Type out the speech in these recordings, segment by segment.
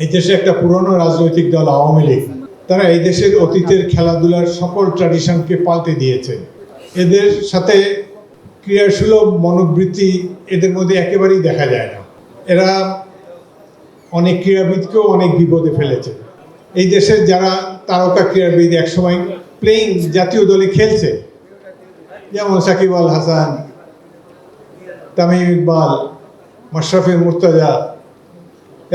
এই দেশে একটা পুরনো রাজনৈতিক দল আওয়ামী লীগ, তারা এই দেশের অতীতের খেলাধুলার সকল ট্র্যাডিশনকে পাল্টে দিয়েছে। এদের সাথে ক্রীড়াসুলভ মনোবৃত্তি এদের মধ্যে একেবারেই দেখা যায় না। এরা অনেক ক্রীড়াবিদকেও অনেক বিপদে ফেলেছে। এই দেশের যারা তারকা ক্রীড়াবিদ একসময় প্লেইং জাতীয় দলে খেলছে, যেমন সাকিব আল হাসান, তামিম ইকবাল, মাশরাফি মুর্তজা,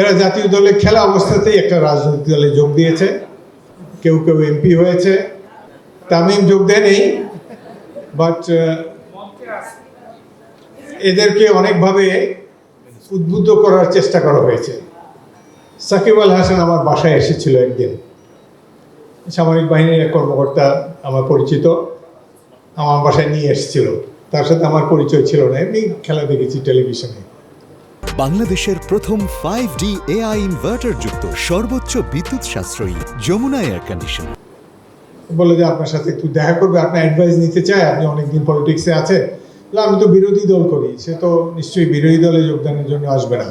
এরা জাতীয় দলে খেলা অবস্থাতেই একটা রাজনৈতিক দলে যোগ দিয়েছে। কেউ কেউ এমপি হয়েছে। তামিম যোগ দেয়নি, বাট এদেরকে অনেকভাবে উদ্বুদ্ধ করার চেষ্টা করা হয়েছে। সাকিব আল হাসান আমার বাসায় এসেছিল একদিন। সামরিক বাহিনীর এক কর্মকর্তা আমার পরিচিত, আমার বাসায় নিয়ে এসেছিল। তার সাথে আমার পরিচয় ছিল না, এমনি খেলা দেখেছি টেলিভিশনে। বাংলাদেশের প্রথম 5D AI ইনভার্টার যুক্ত সর্বোচ্চ বিদ্যুৎ সাশ্রয়ী যমুনা এয়ার কন্ডিশনার। বলে যে আপনার সাথে একটু দেখা করবে, আপনার অ্যাডভাইস নিতে চায়, আপনি অনেকদিন পলিটিক্সে আছে। আমি তো বিরোধী দল করি, সে তো নিশ্চয়ই বিরোধী দলে যোগদানের জন্য আসবে না।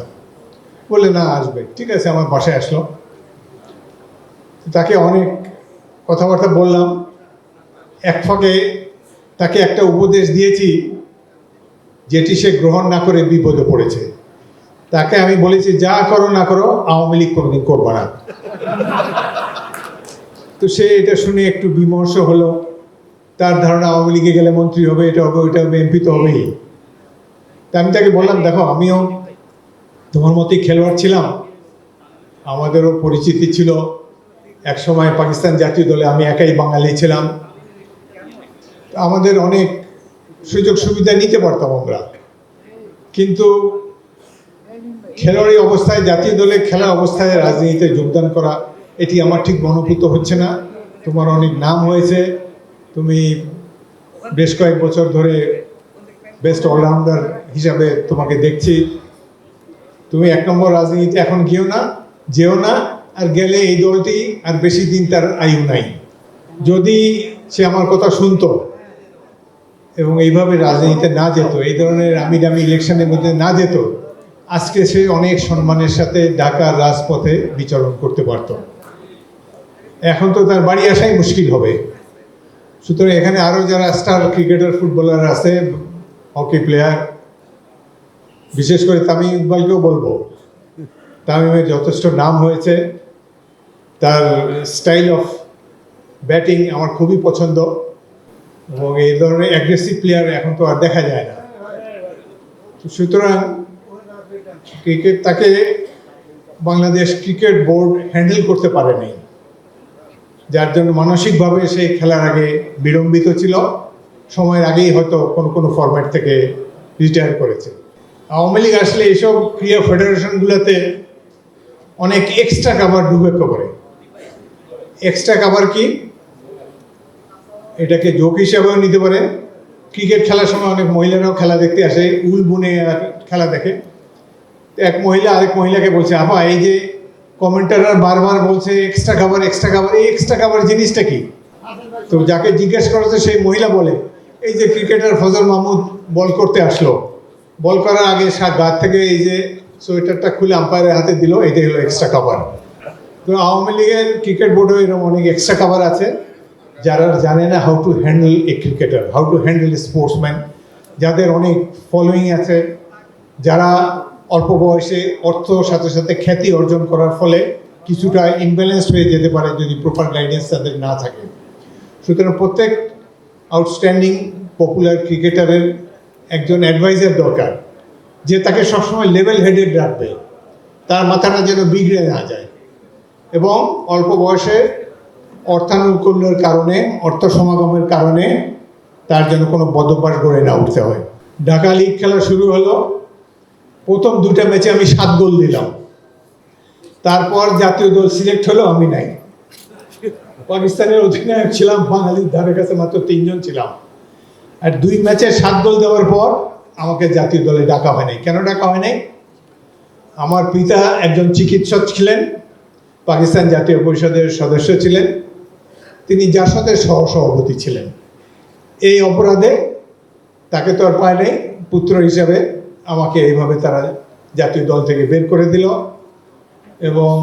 বলে না, আসবে। ঠিক আছে, আমার বাসায় আসলো। তাকে অনেক কথাবার্তা বললাম। এক ফাঁকে তাকে একটা উপদেশ দিয়েছি যেটি সে গ্রহণ না করে বিপদে পড়েছে। তাকে আমি বলেছি, যা করো না করো আওয়ামী লীগ কোনোদিন করবে না। তো সে এটা শুনে একটু বিমর্ষ হলো। তার ধারণা আওয়ামী লীগে গেলে মন্ত্রী হবে, এটা হবে, ওইটা হবে, এমপি তো হবেই। তা আমি তাকে বললাম, দেখো, আমিও তোমার মতোই খেলোয়াড় ছিলাম, আমাদেরও পরিচিতি ছিল। এক সময় পাকিস্তান জাতীয় দলে আমি একাই বাঙালি ছিলাম, আমাদের অনেক সুযোগ সুবিধা নিতে পারতাম আমরা। কিন্তু খেলোয়াড়ি অবস্থায়, জাতীয় দলে খেলা অবস্থায় রাজনীতিতে যোগদান করা, এটি আমার ঠিক মনোভূত হচ্ছে না। তোমার অনেক নাম হয়েছে, তুমি বেশ কয়েক বছর ধরে বেস্ট অলরাউন্ডার হিসাবে তোমাকে দেখছি। তুমি এক নম্বর রাজনীতিতে এখন যেও না, আর গেলে এই দলটি আর বেশি দিন তার আয়ু নাই। যদি সে আমার কথা শুনতো এবং এইভাবে রাজনীতিতে না যেত, এই ধরনের আমি দামি ইলেকশনের মধ্যে না যেত, আজকে সে অনেক সম্মানের সাথে ঢাকার রাজপথে বিচরণ করতে পারত। এখন তো তার বাড়ি আসাই মুশকিল হবে। সুতরাং এখানে আরও যারা স্টার ক্রিকেটার, ফুটবলার আছে, হকি প্লেয়ার, বিশেষ করে তামিম ইকবালকেও বলবো, তামিমের যথেষ্ট নাম হয়েছে, তার স্টাইল অফ ব্যাটিং আমার খুবই পছন্দ, এবং এই ধরনের অ্যাগ্রেসিভ প্লেয়ার এখন তো আর দেখা যায় না। সুতরাং ক্রিকেট, তাকে বাংলাদেশ ক্রিকেট বোর্ড হ্যান্ডেল করতে পারেনি, যার জন্য মানসিকভাবে সে খেলার আগে বিড়ম্বিত ছিল। সময়ের আগেই হয়তো কোনো ফরম্যাট থেকে রিটায়ার করেছে। আওয়ামী লীগ আসলে এইসব ক্রীড়া ফেডারেশনগুলোতে অনেক এক্সট্রা কাভার ঢুকে করে। এক্সট্রা কাভার কি? এটাকে জোক হিসাবেও নিতে পারে। ক্রিকেট খেলার সময় অনেক মহিলারাও খেলা দেখতে আসে, উল বুনে খেলা দেখে। এক মহিলা আরেক মহিলাকে বলছে, আপা, এই যে কমেন্টাররা বারবার বলছে এক্সট্রা কাভার, এক্সট্রা কাভার, এই এক্সট্রা কাভার জিনিসটা কি? তো যাকে জিজ্ঞেস করেছে সেই মহিলা বলে, এই যে ক্রিকেটার ফজল মাহমুদ বল করতে আসলো, বল করার আগে গা থেকে এই যে সোয়েটারটা খুলে আম্পায়ারের হাতে দিল, এটাই হলো এক্সট্রা কাভার। তো আওয়ামী লীগের ক্রিকেট বোর্ডেও এরকম অনেক এক্সট্রা কাভার আছে, যারা জানে না how to handle A cricketer, how to handle A sportsman, যাদের অনেক ফলোয়িং আছে, যারা অল্প বয়সে অর্থ সাথে সাথে খ্যাতি অর্জন করার ফলে কিছুটা ইমব্যালেন্সড হয়ে যেতে পারে যদি প্রপার গাইডেন্স তাদের না থাকে। সুতরাং প্রত্যেক আউটস্ট্যান্ডিং পপুলার ক্রিকেটারের একজন অ্যাডভাইজার দরকার, যে তাকে সবসময় লেভেল হেডেড রাখবে, তার মাথাটা যেন বিগড়ে না যায়, এবং অল্প বয়সে অর্থানুকূল্যের কারণে, অর্থ সমাগমের কারণে তার যেন কোনো বদভ্যাস গড়ে না উঠতে হয়। ঢাকা লিগ খেলা শুরু হলো, প্রথম 2টা ম্যাচে আমি 7 গোল দিলাম। তারপর জাতীয় দল সিলেক্ট হলো, আমি নাই। পাকিস্তানের অধিনায়ক ছিলাম, বাঙালির ধারে কাছে মাত্র 3 জন ছিলাম। আর 2 ম্যাচে 7 গোল দেওয়ার পর আমাকে জাতীয় দলে ডাকা হয় নাই। কেন ডাকা হয় নাই? আমার পিতা একজন চিকিৎসক ছিলেন, পাকিস্তান জাতীয় পরিষদের সদস্য ছিলেন, তিনি জাসদের সহসভাপতি ছিলেন। এই অপরাধে তাকে তো আর পায় নাই, পুত্র হিসাবে আমাকে এইভাবে তারা জাতীয় দল থেকে বের করে দিল। এবং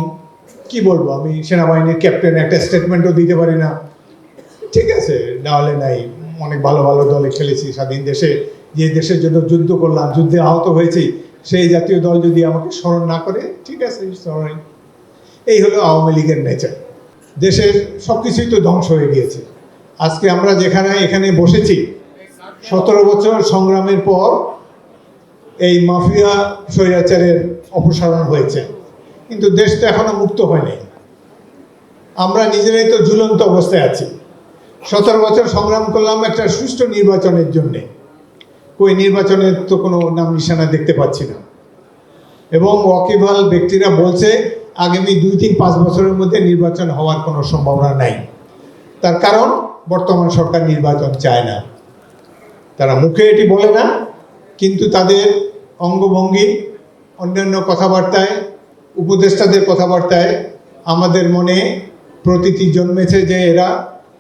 কি বলবো, আমি সেনাবাহিনীর ক্যাপ্টেন, একটা স্টেটমেন্টও দিতে পারি না। ঠিক আছে, নাহলে নাই, অনেক ভালো ভালো দলে খেলেছি স্বাধীন দেশে, যে দেশের জন্য যুদ্ধ করলাম, যুদ্ধে আহত হয়েছি, সেই জাতীয় দল যদি আমাকে স্মরণ না করে, ঠিক আছে সরি। এই হলো আওয়ামী লীগের নেচার। দেশের সব কিছুই তো ধ্বংস হয়ে গিয়েছে। আজকে আমরা এখানে বসেছি 17 বছর সংগ্রামের পর এই মাফিয়া স্বৈরাচারের অপসারণ হয়েছে, কিন্তু দেশ তো এখনো মুক্ত হয়নি। আমরা নিজেরাই তো ঝুলন্ত অবস্থায় আছি। 17 বছর সংগ্রাম করলাম একটা সুষ্ঠু নির্বাচনের জন্যে, কই নির্বাচনের তো কোনো নাম নিশানা দেখতে পাচ্ছি না। এবং ওয়াকিবহাল ব্যক্তিরা বলছে আগামী 2-5 বছরের মধ্যে নির্বাচন হওয়ার কোনো সম্ভাবনা নাই। তার কারণ বর্তমান সরকার নির্বাচন চায় না। তারা মুখে এটি বলে না, কিন্তু তাদের অঙ্গভঙ্গি, অন্যান্য কথাবার্তায়, উপদেষ্টাদের কথাবার্তায় আমাদের মনে প্রতীতি জন্মেছে যে এরা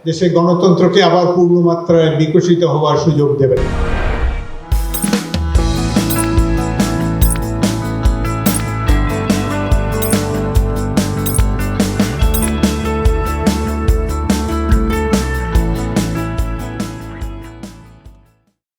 দেশে গণতন্ত্রকে আবার পূর্ণমাত্রায় বিকশিত হওয়ার সুযোগ দেবে না।